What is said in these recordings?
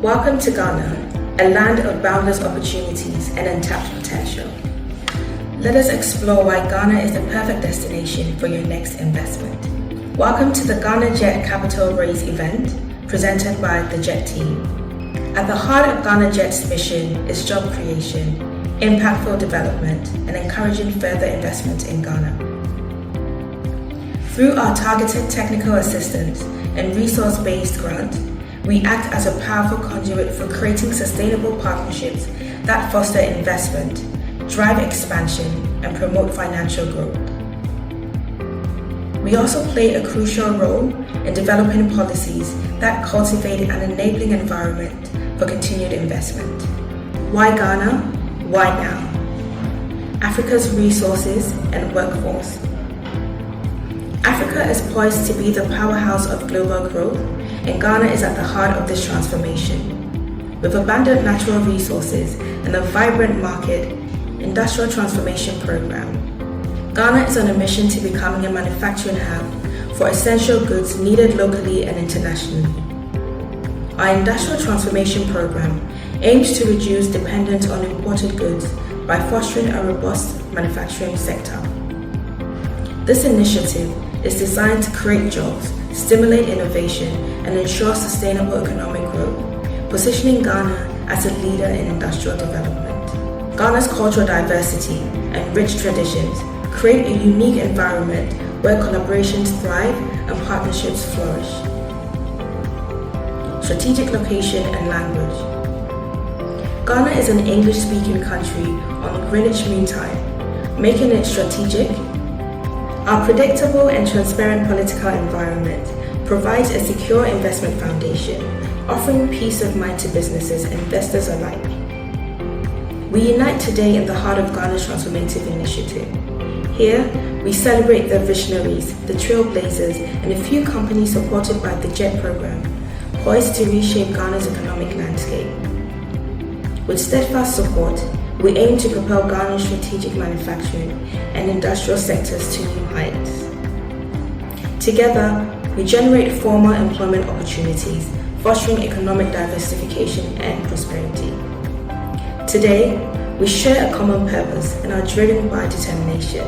Welcome to Ghana, a land of boundless opportunities and untapped potential. Let us explore why Ghana is the perfect destination for your next investment. Welcome to the Ghana Jet Capital Raise event, presented by the Jet team. At the heart of Ghana Jet's mission is job creation, impactful development, and encouraging further investment in Ghana. Through our targeted technical assistance and resource-based grant, we act as a powerful conduit for creating sustainable partnerships that foster investment, drive expansion, and promote financial growth. We also play a crucial role in developing policies that cultivate an enabling environment for continued investment. Why Ghana? Why now? Africa's resources and workforce. Africa is poised to be the powerhouse of global growth, and Ghana is at the heart of this transformation. With abundant natural resources and a vibrant market industrial transformation program, Ghana is on a mission to becoming a manufacturing hub for essential goods needed locally and internationally. Our industrial transformation program aims to reduce dependence on imported goods by fostering a robust manufacturing sector. This initiative is designed to create jobs, stimulate innovation, and ensure sustainable economic growth, positioning Ghana as a leader in industrial development. Ghana's cultural diversity and rich traditions create a unique environment where collaborations thrive and partnerships flourish. Strategic location and language. Ghana is an English-speaking country on Greenwich Mean Time, making it strategic. Our predictable and transparent political environment provides a secure investment foundation, offering peace of mind to businesses and investors alike. We unite today in the heart of Ghana's transformative initiative. Here, we celebrate the visionaries, the trailblazers, and a few companies supported by the JET program, poised to reshape Ghana's economic landscape. With steadfast support, we aim to propel Ghana's strategic manufacturing and industrial sectors to new heights. Together, we generate formal employment opportunities, fostering economic diversification and prosperity. Today, we share a common purpose and are driven by determination.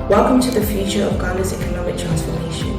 Welcome to the future of Ghana's economic transformation.